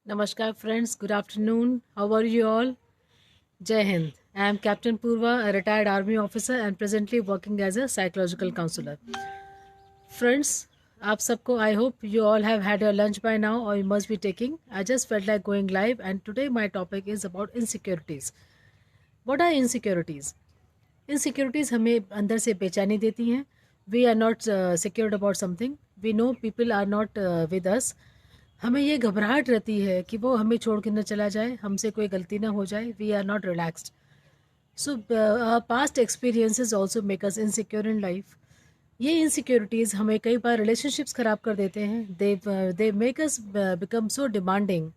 Namaskar friends, good afternoon. How are you all? Jai Hind. I am Captain Purva, a retired army officer and presently working as a psychological counselor. Friends, आप सबको I hope you all have had your lunch by now or you must be taking. I just felt like going live and today my topic is about insecurities. What are insecurities? Insecurities हमें अंदर से बेचैनी देती हैं. We are not secured about something. We know people are not with us. हमें ये घबराहट रहती है कि वो हमें छोड़ के न चला जाए, हमसे कोई गलती ना हो जाए. We are not relaxed. So past experiences also make us insecure in life. ये इनसिक्योरिटीज़ हमें कई बार रिलेशनशिप्स ख़राब कर देते हैं. They make us become so demanding.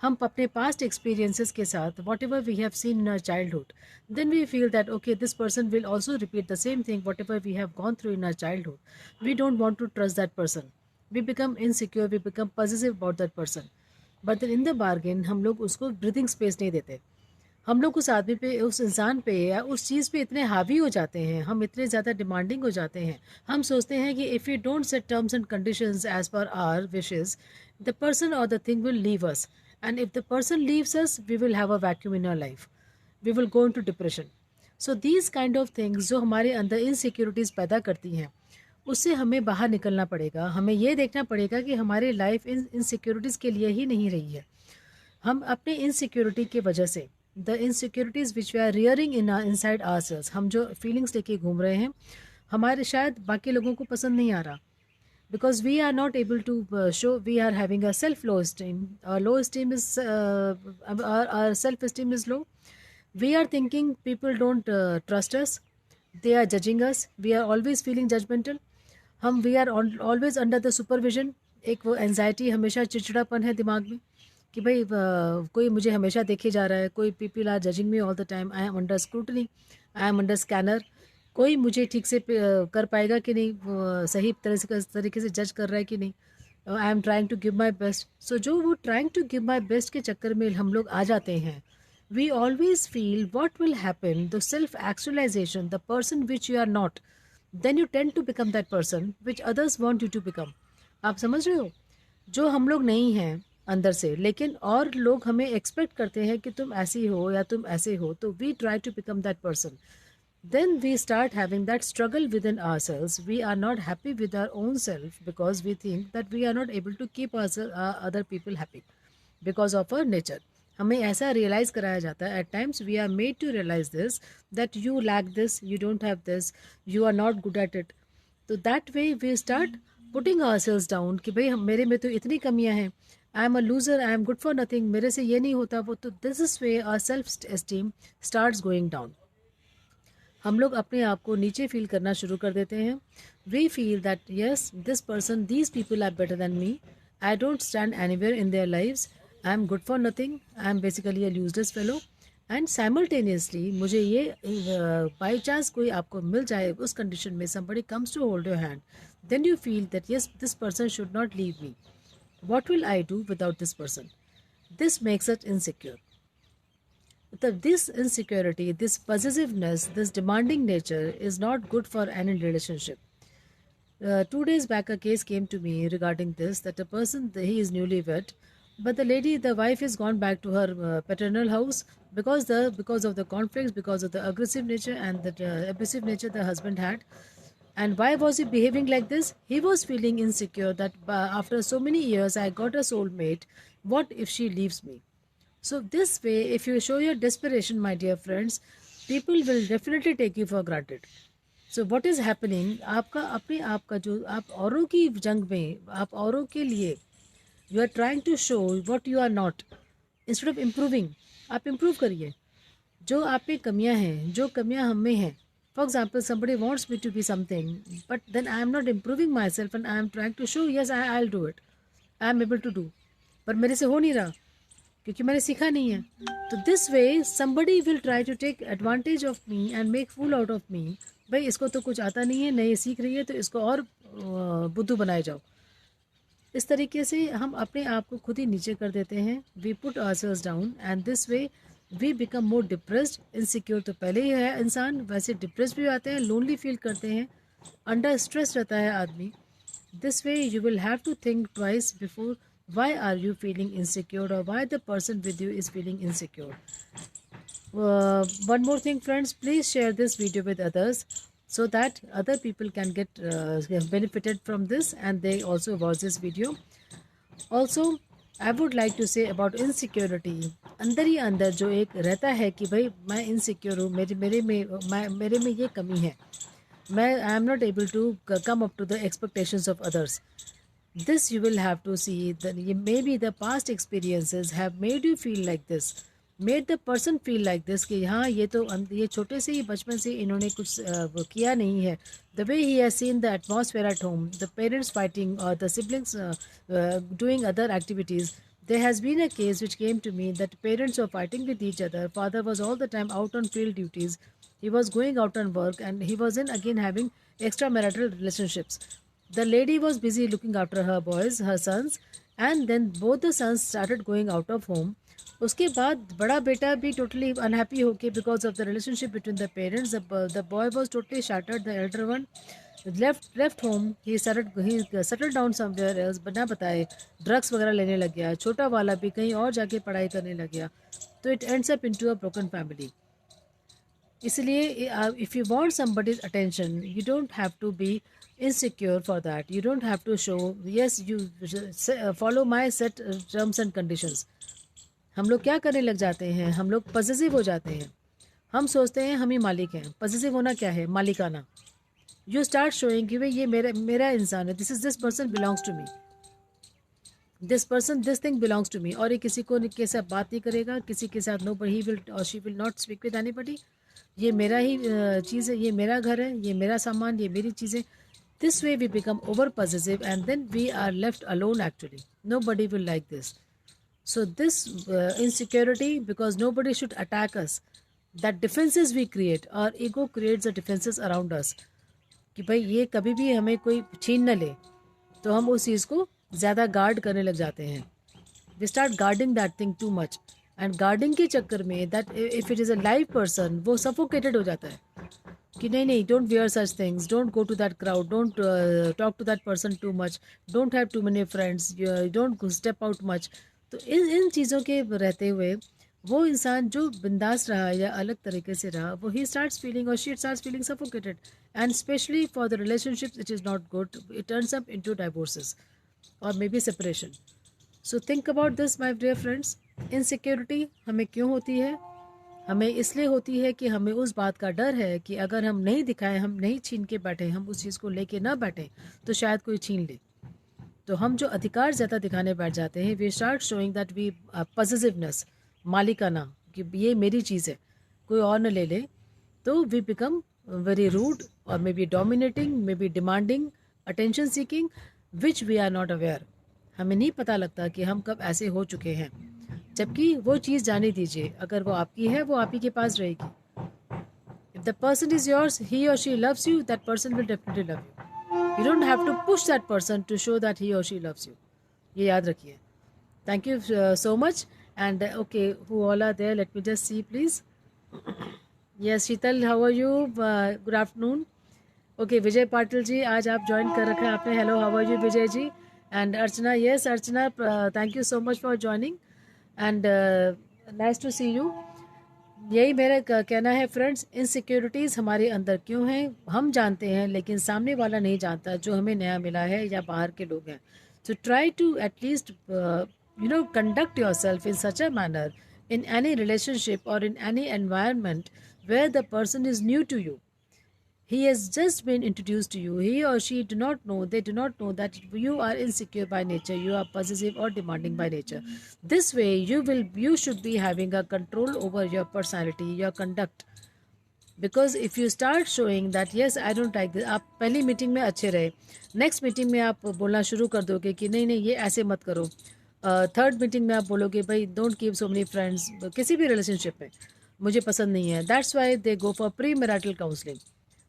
हम अपने पास्ट एक्सपीरियंसेस के साथ whatever we have seen in our childhood, then we feel that okay this person will also repeat the same thing whatever we have gone through in our childhood. We don't want to trust that person. We become insecure, we become positive about that person. But in the bargain हम लोग उसको breathing space नहीं देते. हम लोग उस आदमी पे, उस इंसान पे या उस चीज़ पे इतने हावी हो जाते हैं, हम इतने ज़्यादा डिमांडिंग हो जाते हैं. हम सोचते हैं कि if you don't set terms and conditions as per our wishes, the person और the thing will leave us. And if the person leaves us, we will have a vacuum in our life. We will go into depression. So these kind of things जो हमारे अंदर insecurities पैदा करती हैं, उससे हमें बाहर निकलना पड़ेगा. हमें ये देखना पड़ेगा कि हमारी लाइफ इन इनसिक्योरिटीज़ के लिए ही नहीं रही है. हम अपने इनसिक्योरिटी की वजह से, the insecurities which we are rearing in inside ourselves, हम जो फीलिंग्स लेके घूम रहे हैं, हमारे शायद बाकी लोगों को पसंद नहीं आ रहा. Because we are not able to show, we are having a self low esteem. Low esteem is, our self esteem is low. We are thinking people don't trust us. They are judging us. We are always feeling judgmental. हम we are always under the supervision. एक वो anxiety, हमेशा चिड़चिड़ापन है दिमाग में कि भाई कोई मुझे हमेशा देखे जा रहा है. कोई people are judging me all the time. I am under scrutiny, I am under scanner. कोई मुझे ठीक से कर पाएगा कि नहीं, सही तरीके से जज कर रहा है कि नहीं. I am trying to give my best. So जो वो trying to give my best के चक्कर में हम लोग आ जाते हैं, we always feel what will happen, the self actualization, the person which you are not, then you tend to become that person which others want you to become. आप समझ रहे हो? जो हम लोग नहीं हैं अंदर से, लेकिन और लोग हमें एक्सपेक्ट करते हैं कि तुम ऐसी हो या तुम ऐसे हो, तो we try to become that person. Then we start having that struggle within ourselves. We are not happy with our own self because we think that we are not able to keep other people happy because of our nature. हमें ऐसा realise कराया जाता है. At times we are made to realise this, that you lack this, you don't have this, you are not good at it. तो that way we start putting ourselves down कि भाई मेरे में तो इतनी कमियां हैं. I am a loser, I am good for nothing, मेरे से ये नहीं होता वो. तो this is way our self esteem starts going down. हम लोग अपने आप को नीचे फील करना शुरू कर देते हैं. We feel that yes this person, these people are better than me. I don't stand anywhere in their lives. I am good for nothing. I am basically a useless fellow. And simultaneously मुझे ये by chance कोई आपको मिल जाए उस condition में, somebody comes to hold your hand, then you feel that yes this person should not leave me. What will I do without this person? This makes us insecure. This insecurity, this possessiveness, this demanding nature is not good for any relationship. 2 days back, a case came to me regarding this, that a person, he is newlywed, but the wife has gone back to her paternal house because of the conflicts, because of the aggressive nature and the abusive nature the husband had. And why was he behaving like this? He was feeling insecure that after so many years I got a soulmate. What if she leaves me? So this way, if you show your desperation, my dear friends, people will definitely take you for granted. So what is happening? आपका अपने आप का जो आप औरों की जंग में, आप औरों के लिए, you are trying to show what you are not instead of improving. आप improve करिए. जो आप में कमियां हैं, जो कमियां हम में हैं. For example, somebody wants me to be something, but then I am not improving myself and I am trying to show yes I'll do it. I am able to do. पर मेरे से हो नहीं रहा क्योंकि मैंने सीखा नहीं है. तो this way somebody will try to take advantage of me and make fool out of me. भाई इसको तो कुछ आता नहीं है, नहीं सीख रही है, तो इसको और बुद्धू बनाए जाओ. इस तरीके से हम अपने आप को खुद ही नीचे कर देते हैं. We put ourselves down and this way we become more depressed. Insecure तो पहले ही है इंसान, वैसे डिप्रेस भी आते हैं, लोनली फील करते हैं, अंडर स्ट्रेस रहता है आदमी. This way you will have to think twice before why are you feeling insecure, or why the person with you is feeling insecure. One more thing, friends, please share this video with others so that other people can get benefited from this and they also watch this video. Also, I would like to say about insecurity. अंदर ही अंदर जो एक रहता है कि भाई मैं insecure हूँ, मेरे में ये कमी है, मैं I am not able to come up to the expectations of others. This you will have to see that maybe the past experiences have made you feel like this, made the person feel like this कि हाँ ये छोटे से ही बचपन से इन्होंने कुछ वो किया नहीं है. The way he has seen the atmosphere at home, the parents fighting or the siblings doing other activities. There has been a case which came to me that parents were fighting with each other. Father was all the time out on field duties. He was going out on work and he was in again having extramarital relationships. The lady was busy looking after her boys, her sons, and then both the sons started going out of home. उसके बाद बड़ा बेटा भी totally unhappy होके because of the relationship between the parents. The boy was totally shattered. The elder one left home. He settled down somewhere else. बना बताए drugs वगैरह लेने लग गया. छोटा वाला भी कहीं और जाके पढ़ाई करने लग गया. तो it ends up into a broken family. इसलिए if you want somebody's attention, you don't have to be insecure for that. You don't have to show, yes, you follow my set terms and conditions. हम लोग क्या करने लग जाते हैं, हम लोग पॉसेसिव हो जाते हैं. हम सोचते हैं हम ही मालिक हैं. पॉसेसिव होना क्या है? मालिकाना. यू स्टार्ट शोइंग कि भाई ये मेरा इंसान है, this person belongs to me, this thing belongs to me. और ये किसी को के साथ बात नहीं करेगा, किसी के साथ नो, ही विल और she will not speak with anybody. ये मेरा ही चीज़ है, ये मेरा घर है, ये मेरा सामान, ये मेरी चीज़ें. This way we become over possessive and then we are left alone actually. Nobody will like this. So this insecurity, because nobody should attack us, that defenses we create, our ego creates the defenses around us. कि भाई ये कभी भी हमें कोई छीन न ले, तो हम उस चीज़ को ज़्यादा गार्ड करने लग जाते हैं. We start guarding that thing too much. And guarding के चक्कर में that if it is a live person, वो suffocated हो जाता है कि नहीं, don't wear such things, don't go to that crowd, don't talk to that person too much, don't have too many friends, don't step out much. तो इन चीज़ों के रहते हुए वो इंसान जो बिंदास रहा या अलग तरीके से रहा, वो he starts feeling or she starts feeling suffocated. And especially for the relationships, it is not good. It turns up into divorces or maybe separation. So think about this, my dear friends. Insecurity हमें क्यों होती है? हमें इसलिए होती है कि हमें उस बात का डर है कि अगर हम नहीं दिखाएं, हम नहीं छीन के बैठे, हम उस चीज़ को लेके ना बैठें तो शायद कोई छीन ले. तो हम जो अधिकार ज़्यादा दिखाने बैठ जाते हैं, we start showing that we possessiveness, मालिकाना, कि ये मेरी चीज़ है, कोई और न ले ले. तो वी बिकम वेरी रूड और मे be dominating, may be demanding, attention seeking, which we are not aware. हमें नहीं पता लगता कि हम कब ऐसे हो चुके हैं. जबकि वो चीज़ जाने दीजिए, अगर वो आपकी है वो आप ही के पास रहेगी. If the person is yours, he और she loves you, that person will definitely love you. You don't have to push that person to show that he और शी लव्स यू. ये याद रखिए. Thank you so much. And okay, who all are there, let me just see please. Yes Sheetal, how are you? Good afternoon. Okay, Vijay Patil ji, आज आप join कर रखा है आपने. Hello, how are you Vijay ji? And Archana, yes Archana, thank you so much for joining and nice to see you. यही मेरा कहना है फ्रेंड्स, इनसिक्योरिटीज़ हमारे अंदर क्यों हैं हम जानते हैं, लेकिन सामने वाला नहीं जानता जो हमें नया मिला है या बाहर के लोग हैं. So try to at least conduct yourself in such a manner in any relationship or in any environment where the person is new to you. He has just been introduced to you. He or she they do not know that you are insecure by nature, you are possessive or demanding by nature. This way you should be having a control over your personality, your conduct. Because if you start showing that yes, I don't like this, आप पहली meeting में अच्छे रहे, next meeting में आप बोलना शुरू कर दोगे कि नहीं ये ऐसे मत करो. थर्ड मीटिंग में आप बोलोगे भाई don't keep so many friends. किसी भी रिलेशनशिप में मुझे पसंद नहीं है. That's why they go for pre marital counselling.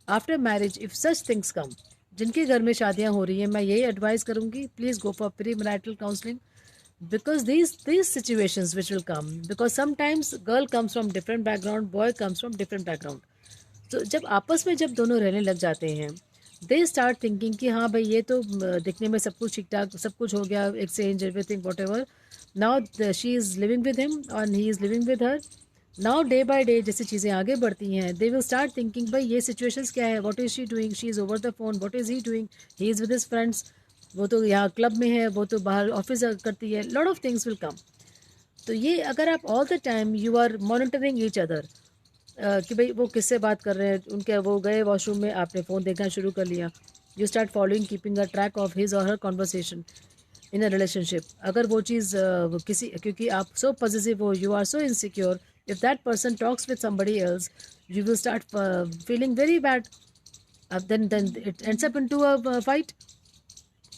After marriage if such things come, जिनके घर में शादियां हो रही हैं, मैं यही एडवाइस करूंगी, please go for pre marital counselling. because these situations which will come, because sometimes girl comes from different background, boy comes from different background. तो जब आपस में जब दोनों रहने लग जाते हैं, दे स्टार्ट थिंकिंग कि हाँ भाई ये तो दिखने में सब कुछ ठीक ठाक, सब कुछ हो गया, exchange everything whatever, now she is living with him और he is living with her. Now day by day जैसे चीज़ें आगे बढ़ती हैं, दे विल स्टार्ट थिंकिंग भाई ये सिचुएशंस क्या है, what is she doing, she is over the phone, what is he doing, he is with his friends, वो तो यहाँ क्लब में है, वो तो बाहर ऑफिस करती है, lot of things will come. तो ये अगर आप all the time you are monitoring each other कि भाई वो किससे बात कर रहे हैं, उनके वो गए वॉशरूम में, आपने फ़ोन देखना शुरू कर लिया, you start following keeping a track of his और हर कॉन्वर्सेशन इन अ रिलेशनशिप। अगर वो चीज़ किसी, क्योंकि आप सो पॉजिटिव हो, you are so insecure, if that person talks with somebody else you will start feeling very bad, then it ends up into a fight,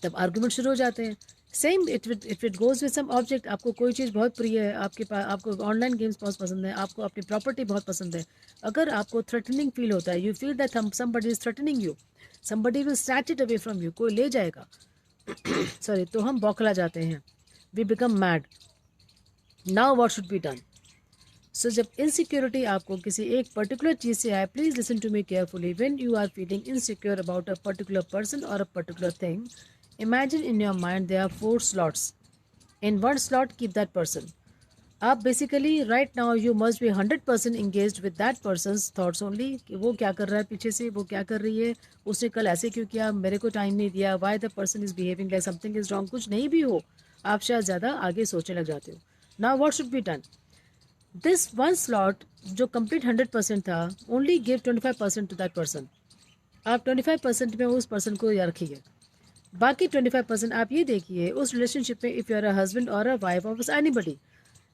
तब argument शुरू हो जाते हैं। Same it goes with some object, आपको कोई चीज़ बहुत प्रिय है, आपके पास, आपको ऑनलाइन गेम्स बहुत पसंद है, आपको अपनी प्रॉपर्टी बहुत पसंद है, अगर आपको थ्रेटनिंग फील होता है, you feel that somebody is threatening you, somebody will snatch it away from you, कोई ले जाएगा सॉरी, तो हम बौखला जाते हैं, we become mad. Now what should be done? So जब इनसिक्योरिटी आपको किसी एक पर्टिकुलर चीज़ से आए, please listen to me carefully, when you are feeling insecure about a particular person और a particular thing, imagine in your mind there are 4 slots. In one slot keep that person. आप basically right now you must B 100% engaged with that person's thoughts only, कि वो क्या कर रहा है पीछे से, वो क्या कर रही है, उसने कल ऐसे क्यों किया, मेरे को टाइम नहीं दिया, why the person is behaving like something is wrong, कुछ नहीं भी हो, आप शायद ज़्यादा आगे सोचने लग जाते हो। Now what should be done? This one slot जो कंप्लीट 100% था, only give 25% to that person. आप 25% में उस पर्सन को रखिए, बाकी 25% आप ये देखिए उस रिलेशनशिप में, if you are a husband और a wife of anybody,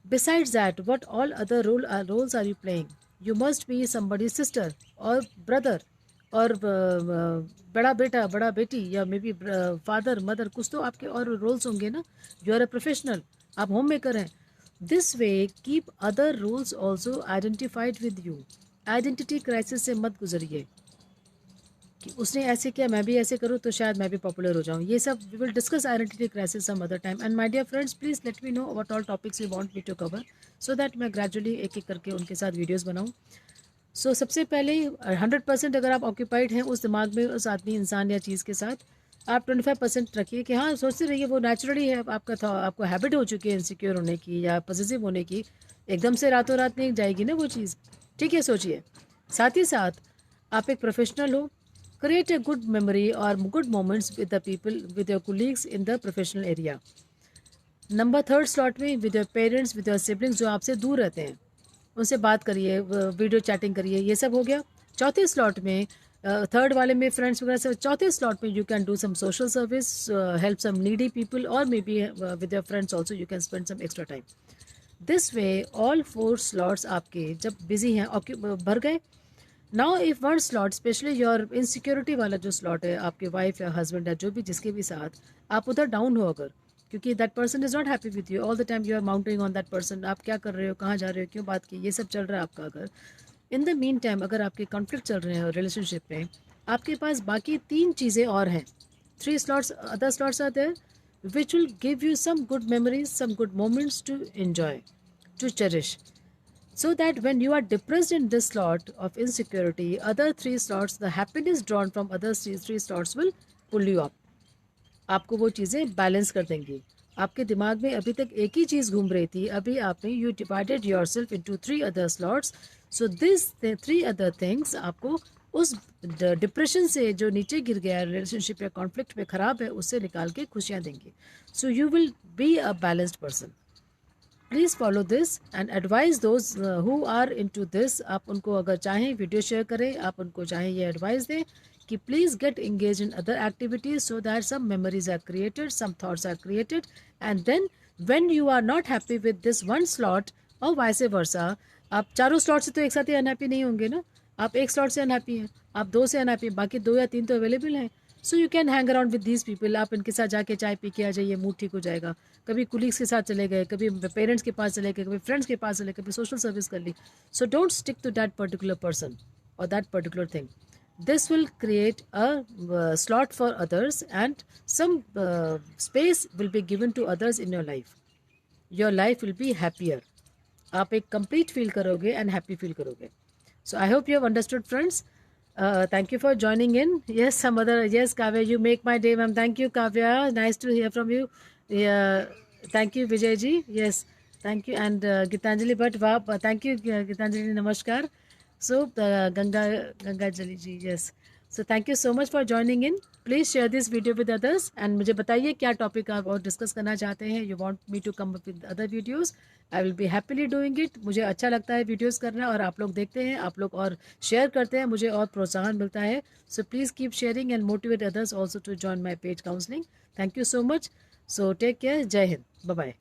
besides that what all other roles are you playing? You must be somebody sister और ब्रदर और बड़ा बेटा बड़ा बेटी, या मे बी फादर मदर, कुछ तो आपके और रोल्स होंगे ना। यू आर अ प्रोफेशनल, आप होम मेकर हैं। This way keep other roles also identified with you. Identity crisis से मत गुजरिए कि उसने ऐसे किया मैं भी ऐसे करूँ तो शायद मैं भी पॉपुलर हो जाऊँ। ये सब we will discuss identity crisis some other time. And my dear friends, please let me know what all topics you want me to cover, so that मैं ग्रेजुअली एक एक करके उनके साथ वीडियोज़ बनाऊँ। सो सबसे पहले 100% अगर आप ऑक्यूपाइड हैं उस दिमाग में, उस आदमी इंसान या चीज़ के साथ, आप 25% रखिए कि हाँ सोचते रहिए, वो नेचुरली है आपका था, आपको हैबिट हो चुकी है इनसिक्योर होने की या पॉजिटिव होने की, एकदम से रातों रात नहीं जाएगी ना वो चीज़, ठीक है, सोचिए। साथ ही साथ आप एक प्रोफेशनल हो, create a good memory or good moments with the people, with your colleagues in the professional area. Number 3 slot में with your parents, with your siblings जो आपसे दूर रहते हैं, उनसे बात करिए, वीडियो चैटिंग करिए, ये सब हो गया। चौथे स्लॉट में, थर्ड वाले में फ्रेंड्स वगैरह से, चौथे स्लॉट में you can do some social service, help some needy people, और may be with your friends also you can spend some extra time. This way all 4 slots आपके जब बिजी हैं भर गए। Now if one slot, specially your insecurity वाला जो slot है, आपके वाइफ या हस्बैंड या जो भी जिसके भी साथ आप उधर डाउन हो, अगर क्योंकि that person is not happy with you, all the time you are mounting on that person, आप क्या कर रहे हो, कहाँ जा रहे हो, क्यों बात की, ये सब चल रहा है आपका। अगर इन द मीन टाइम अगर आपके कॉन्फ्लिक्ट चल रहे हैं रिलेशनशिप में, आपके पास बाकी 3 चीज़ें और हैं, 3 slots, other slots are there which will give you some good memories, some good moments to enjoy, to cherish, so that when you are depressed in this slot of insecurity, other 3 slots, the happiness drawn from other 3 slots will pull you up, आपको वो चीज़ें balance कर देंगी। आपके दिमाग में अभी तक एक ही चीज़ घूम रही थी, अभी आपने you divided your self into 3 other slots, so this 3 other things आपको उस डिप्रेशन से जो नीचे गिर गया रिलेशनशिप या कॉन्फ्लिक्ट में ख़राब है, उससे निकाल के खुशियाँ देंगी। So you will be a balanced person. Please follow this and advise those who are into this. आप उनको अगर चाहें वीडियो शेयर करें, आप उनको चाहें ये एडवाइस दें कि please get engage in other activities so that some memories are created, some thoughts are created, and then when you are not happy with this one slot और वाइस वर्सा, आप चारों स्लॉट से तो एक साथ ही unhappy नहीं होंगे ना, आप एक स्लॉट से अनहैप्पी हैं, आप 2 से अनहैप्पी हैं, बाकी 2 या 3 तो अवेलेबल हैं। So you can hang around with these people, आप इनके साथ जाके चाय पी के आ जाइए, मूड ठीक हो जाएगा। कभी कुलीग्स के साथ चले गए, कभी पेरेंट्स के पास चले गए, कभी फ्रेंड्स के पास चले, कभी सोशल सर्विस कर ली। So don't stick to that particular person और that particular thing. This will create a slot for others, and some space will be given to others in your life. Your life will be happier. आप एक complete feel करोगे and happy feel करोगे. So I hope you have understood, friends. Thank you for joining in. Yes, some other. Yes, Kavya, you make my day, ma'am. Thank you, Kavya. Nice to hear from you. Yeah, thank you, Vijay ji. Yes, thank you, and Gitanjali Bhatt. Wow, thank you, Gitanjali. Namaskar. So, Ganga Jali ji. Yes. So, thank you so much for joining in. Please share this video with others and मुझे बताइए क्या topic आप और discuss करना चाहते हैं. You want me to come up with other videos? I will be happily doing it. मुझे अच्छा लगता है वीडियोस करना और आप लोग देखते हैं, आप लोग और शेयर करते हैं, मुझे और प्रोत्साहन मिलता है. So please keep sharing and motivate others also to join my paid counseling. Thank you so much. So take care. Jai Hind. Bye bye.